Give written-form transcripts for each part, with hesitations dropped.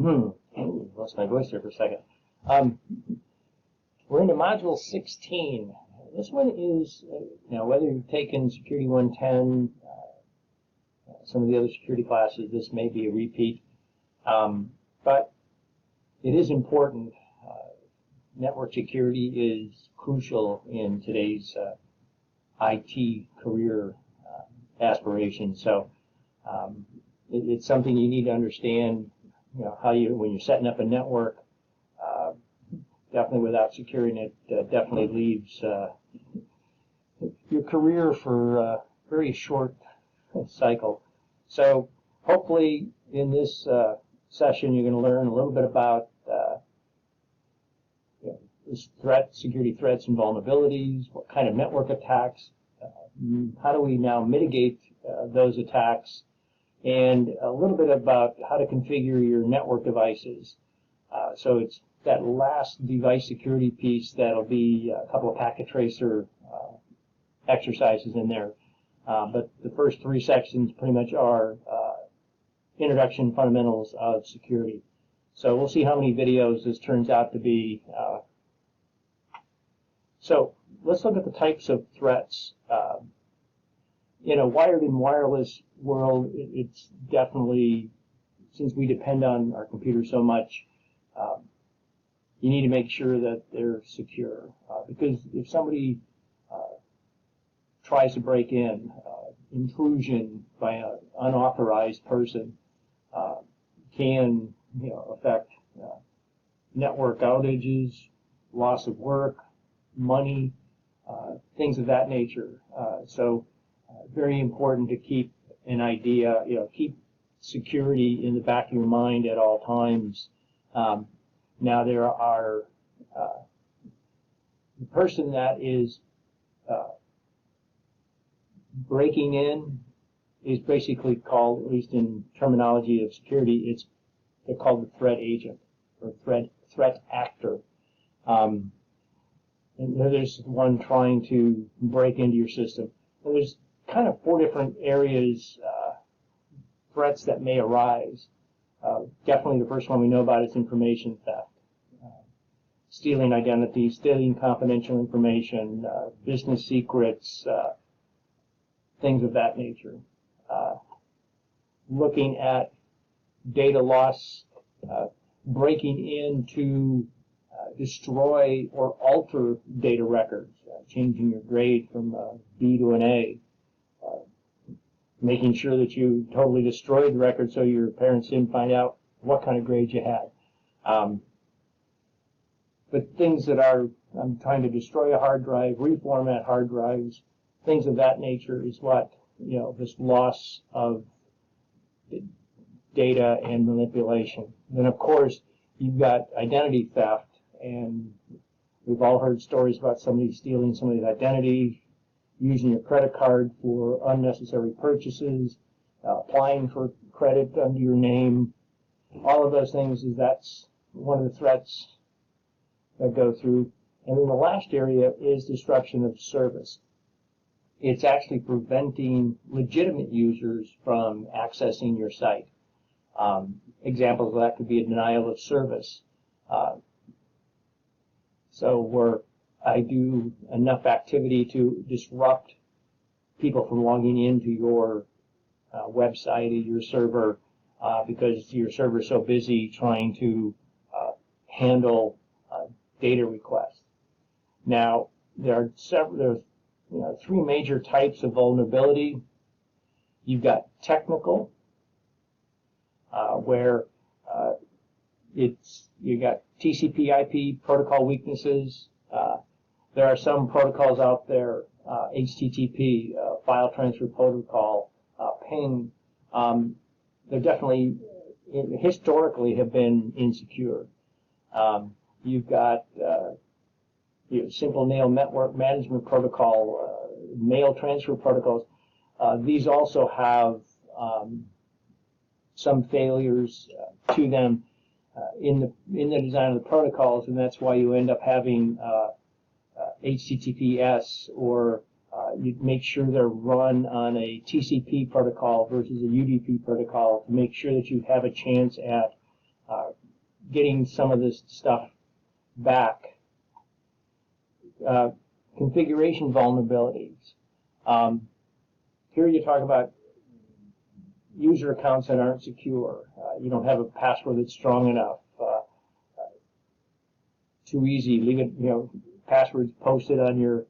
Lost my voice there for a second. We're into Module 16. This one is, whether you've taken Security 110, some of the other security classes, this may be a repeat. But it is important. Network security is crucial in today's IT career aspirations. So it's something you need to understand. How when you're setting up a network. Definitely without securing it, definitely leaves your career for a very short cycle. So hopefully in this session you're going to learn a little bit about security threats and vulnerabilities, what kind of network attacks, how do we now mitigate those attacks, and a little bit about how to configure your network devices. So it's that last device security piece that'll be a couple of packet tracer exercises in there. But the first three sections pretty much are introduction fundamentals of security. So we'll see how many videos this turns out to be. So let's look at the types of threats. In a wired and wireless world, it's definitely, since we depend on our computers so much, you need to make sure that they're secure. Because if somebody tries to break in, intrusion by an unauthorized person can affect network outages, loss of work, money, things of that nature. So very important to keep an idea, keep security in the back of your mind at all times. Now there are the person that is breaking in is basically called, at least in terminology of security, they're called the threat agent or threat actor. And there's one trying to break into your system. And there's kind of four different areas, threats that may arise. Definitely the first one we know about is information theft. Stealing identity, stealing confidential information, business secrets, things of that nature. Looking at data loss, breaking in to destroy or alter data records, changing your grade from a B to an A, making sure that you totally destroyed the record so your parents didn't find out what kind of grade you had. But things that are, I'm trying to destroy a hard drive, reformat hard drives, things of that nature is what, this loss of data and manipulation. Then, of course, you've got identity theft, and we've all heard stories about somebody stealing somebody's identity, using your credit card for unnecessary purchases, applying for credit under your name. All of those things, that's one of the threats that go through. And then the last area is disruption of service. It's actually preventing legitimate users from accessing your site. Examples of that could be a denial of service. So where I do enough activity to disrupt people from logging into your website or your server because your server is so busy trying to handle data requests. Now, there are three major types of vulnerability. You've got technical, where you got TCP/IP protocol weaknesses. There are some protocols out there, HTTP, file transfer protocol, ping. They definitely, historically, have been insecure. You've got simple mail network management protocol, mail transfer protocols. These also have some failures to them in the design of the protocols, and that's why you end up having HTTPS, or you make sure they're run on a TCP protocol versus a UDP protocol to make sure that you have a chance at getting some of this stuff back. Configuration vulnerabilities. Here you talk about user accounts that aren't secure. You don't have a password that's strong enough. Too easy. Leave it, passwords posted on your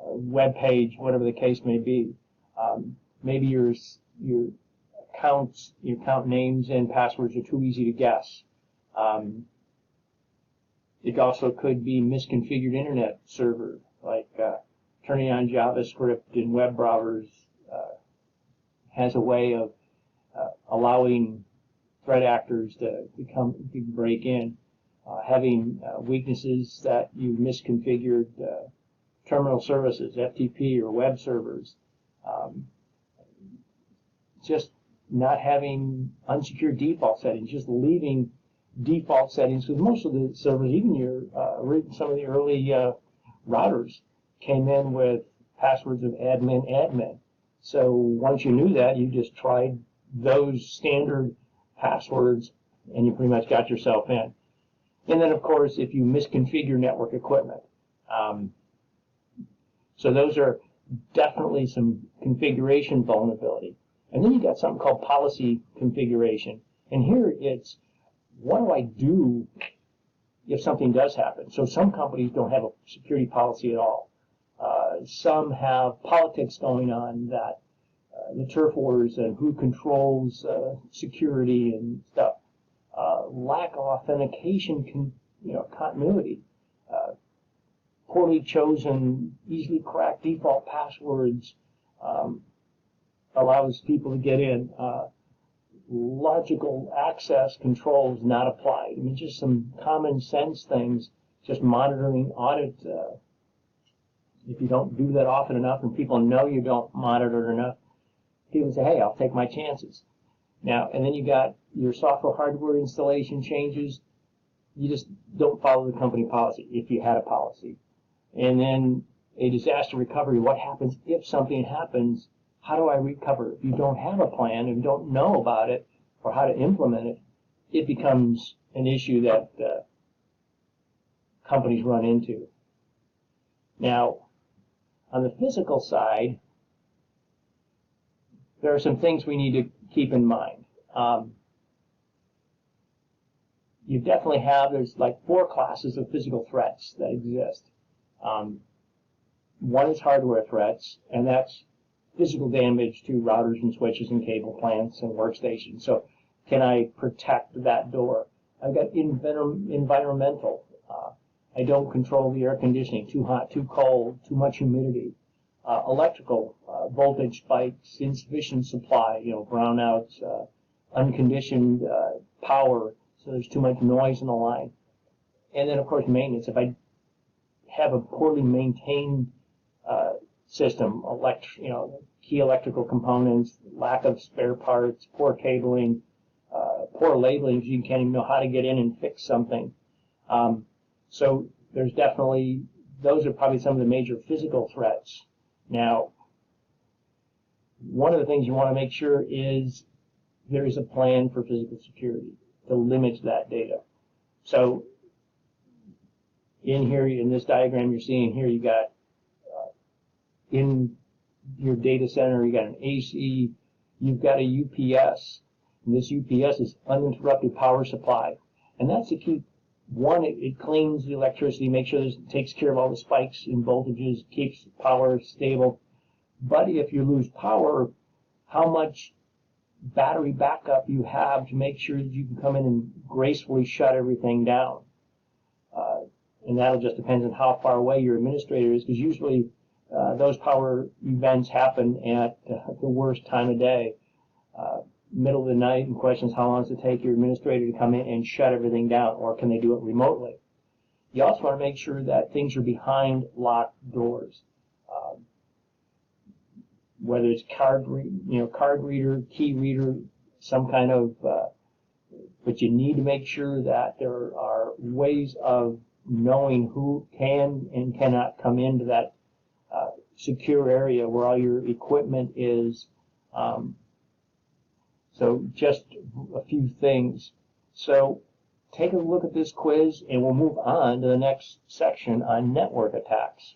web page, whatever the case may be. Maybe your account names and passwords are too easy to guess. It also could be misconfigured internet server, like turning on JavaScript in web browsers has a way of allowing threat actors to break in. Having weaknesses that you misconfigured terminal services, FTP or web servers. Just not having unsecured default settings, just leaving default settings, because most of the servers, even some of the early routers, came in with passwords of admin. So once you knew that, you just tried those standard passwords, and you pretty much got yourself in. And then, of course, if you misconfigure network equipment. So those are definitely some configuration vulnerability. And then you got something called policy configuration. And here it's, what do I do if something does happen? So some companies don't have a security policy at all. Some have politics going on, that the turf wars and who controls security and stuff. Lack of authentication, continuity. Poorly chosen, easily cracked default passwords allows people to get in. Logical access controls not applied. I mean, just some common sense things, just monitoring audit. If you don't do that often enough and people know you don't monitor it enough, people say, hey, I'll take my chances. Now, and then you got your software hardware installation changes. You just don't follow the company policy if you had a policy. And then a disaster recovery, what happens if something happens? How do I recover? If you don't have a plan and don't know about it or how to implement it, it becomes an issue that companies run into. Now, on the physical side, there are some things we need to keep in mind. You definitely have, there's like 4 classes of physical threats that exist. One is hardware threats, and that's physical damage to routers and switches and cable plants and workstations. So can I protect that door? I've got environmental. I don't control the air conditioning, too hot, too cold, too much humidity. Electrical, voltage spikes, insufficient supply, brownouts, unconditioned power, so there's too much noise in the line. And then, of course, maintenance. If I have a poorly maintained system, key electrical components, lack of spare parts, poor cabling, poor labeling, you can't even know how to get in and fix something. So there's definitely, those are probably some of the major physical threats. Now, one of the things you want to make sure is there is a plan for physical security to limit that data. So in here, in this diagram you're seeing here, you got in your data center, you got an AC, you've got a UPS, and this UPS is uninterrupted power supply. And that's to keep, one, it cleans the electricity, makes sure it takes care of all the spikes in voltages, keeps power stable. But if you lose power, how much battery backup you have to make sure that you can come in and gracefully shut everything down. And that'll just depend on how far away your administrator is, because usually those power events happen at the worst time of day, middle of the night, and questions how long does it take your administrator to come in and shut everything down, or can they do it remotely? You also want to make sure that things are behind locked doors. Whether it's card reader, key reader, some kind of, but you need to make sure that there are ways of knowing who can and cannot come into that secure area where all your equipment is. So just a few things. So take a look at this quiz, and we'll move on to the next section on network attacks.